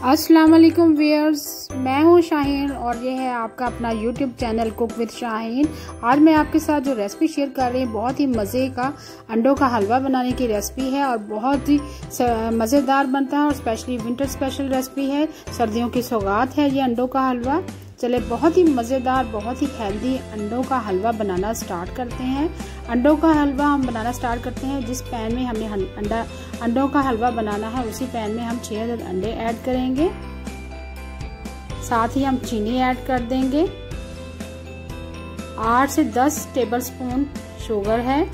अस्सलाम वालेकुम व्यूअर्स, मैं हूं शाहीन और ये है आपका अपना YouTube channel cook with Shaheen. आज मैं आपके साथ जो रेसिपी शेयर कर रही हूँ बहुत ही मज़े का अंडों का हलवा बनाने की रेसिपी है और बहुत ही मज़ेदार बनता है और स्पेशली विंटर स्पेशल रेसिपी है। सर्दियों की सौगात है ये अंडों का हलवा। चले बहुत ही मज़ेदार, बहुत ही हेल्दी अंडों का हलवा बनाना स्टार्ट करते हैं। अंडों का हलवा हम बनाना स्टार्ट करते हैं। जिस पैन में हमने अंडों का हलवा बनाना है उसी पैन में हम 6 अंडे ऐड करेंगे। साथ ही हम चीनी ऐड कर देंगे। 8 से 10 टेबलस्पून शुगर है।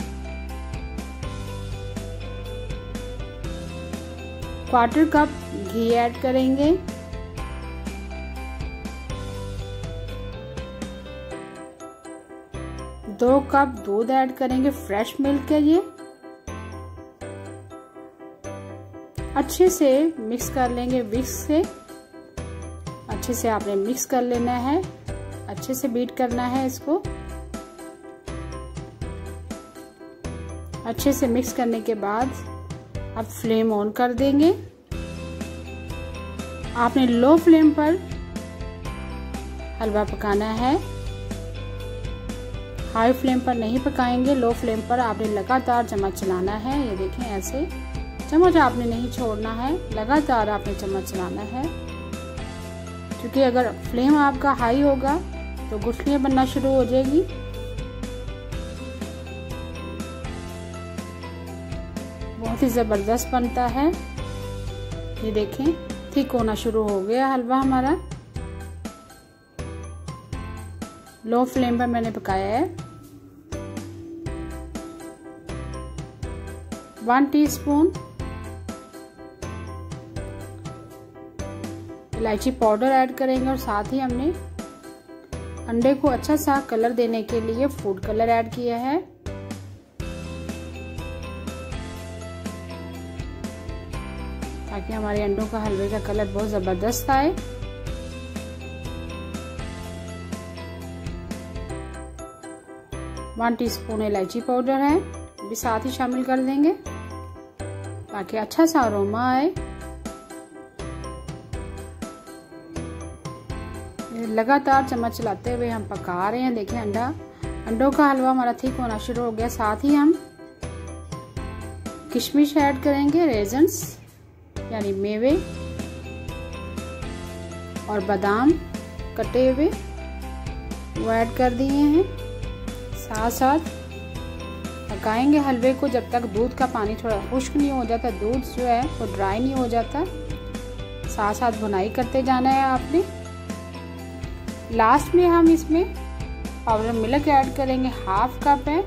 1/4 कप घी ऐड करेंगे। 2 कप दूध ऐड करेंगे, फ्रेश मिल्क है ये। अच्छे से मिक्स कर लेंगे विस्क से। अच्छे से आपने मिक्स कर लेना है, अच्छे से बीट करना है इसको। अच्छे से मिक्स करने के बाद अब फ्लेम ऑन कर देंगे। आपने लो फ्लेम पर हलवा पकाना है, हाई फ्लेम पर नहीं पकाएंगे। लो फ्लेम पर आपने लगातार चम्मच चलाना है। ये देखें, ऐसे चम्मच आपने नहीं छोड़ना है, लगातार आपने चम्मच चलाना है। क्योंकि अगर फ्लेम आपका हाई होगा तो गुठलियां बनना शुरू हो जाएगी। बहुत ही ज़बरदस्त बनता है। ये देखें, थिक होना शुरू हो गया हलवा हमारा। लो फ्लेम पर मैंने पकाया है। 1 टीस्पून इलायची पाउडर ऐड करेंगे और साथ ही हमने अंडे को अच्छा सा कलर देने के लिए फूड कलर ऐड किया है। ताकि हमारे अंडों का हलवे का कलर बहुत जबरदस्त आए। वन टीस्पून इलायची पाउडर है, भी साथ ही शामिल कर देंगे ताकि अच्छा सा अरोमा आए। लगातार चम्मच चलाते हुए हम पका रहे हैं। देखिए, अंडों का हलवा हमारा थिक होना शुरू हो गया। साथ ही हम किशमिश ऐड करेंगे, रेजन्स यानी मेवे और बादाम कटे हुए वो ऐड कर दिए हैं। साथ साथ पकाएंगे हलवे को जब तक दूध का पानी थोड़ा खुश्क नहीं हो जाता, दूध जो है वो ड्राई नहीं हो जाता। साथ साथ भुनाई करते जाना है आपने। लास्ट में हम इसमें पाउडर मिल्क ऐड करेंगे, 1/2 कप है।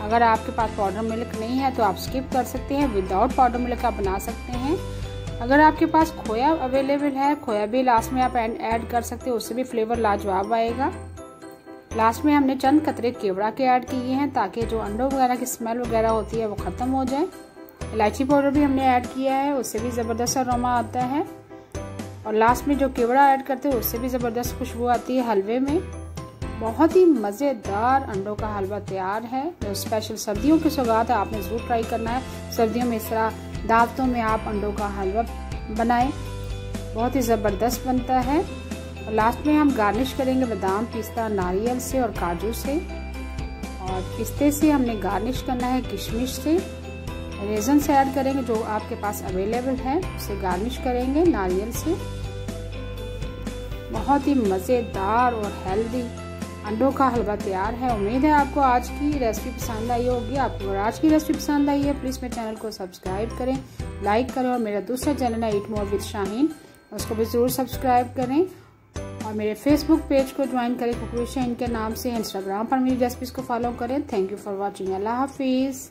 अगर आपके पास पाउडर मिल्क नहीं है तो आप स्किप कर सकते हैं, विदाउट पाउडर मिल्क आप बना सकते हैं। अगर आपके पास खोया अवेलेबल है, खोया भी लास्ट में आप ऐड कर सकते हैं, उससे भी फ्लेवर लाजवाब आएगा। लास्ट में हमने चंद कतरे केवड़ा के ऐड किए हैं ताकि जो अंडों वगैरह की स्मेल वगैरह होती है वो ख़त्म हो जाए। इलायची पाउडर भी हमने ऐड किया है, उससे भी ज़बरदस्त अरोमा आता है। और लास्ट में जो केवड़ा ऐड करते हैं उससे भी ज़बरदस्त खुशबू आती है हलवे में। बहुत ही मज़ेदार अंडों का हलवा तैयार है जो स्पेशल सर्दियों की सौगात है। आपने ज़रूर ट्राई करना है। सर्दियों में इस तरह दावतों में आप अंडों का हलवा बनाएं, बहुत ही ज़बरदस्त बनता है। और लास्ट में हम गार्निश करेंगे बादाम, पिस्ता, नारियल से और काजू से। और पिस्ते से हमने गार्निश करना है किशमिश से। रेजन से ऐड करेंगे, जो आपके पास अवेलेबल है उसे गार्निश करेंगे नारियल से। बहुत ही मज़ेदार और हेल्दी अंडों का हलवा तैयार है। उम्मीद है आपको आज की रेसिपी पसंद आई होगी। आपको अगर आज की रेसिपी पसंद आई है प्लीज़ मेरे चैनल को सब्सक्राइब करें, लाइक करें। और मेरा दूसरा चैनल है ईट मोर विद शाहीन, उसको भी ज़रूर सब्सक्राइब करें। और मेरे फेसबुक पेज को ज्वाइन करें कुक विद शाहीन के नाम से। इंस्टाग्राम पर मेरी रेसिपीज़ को फॉलो करें। Thank you for watching. अल्लाह हाफिज़।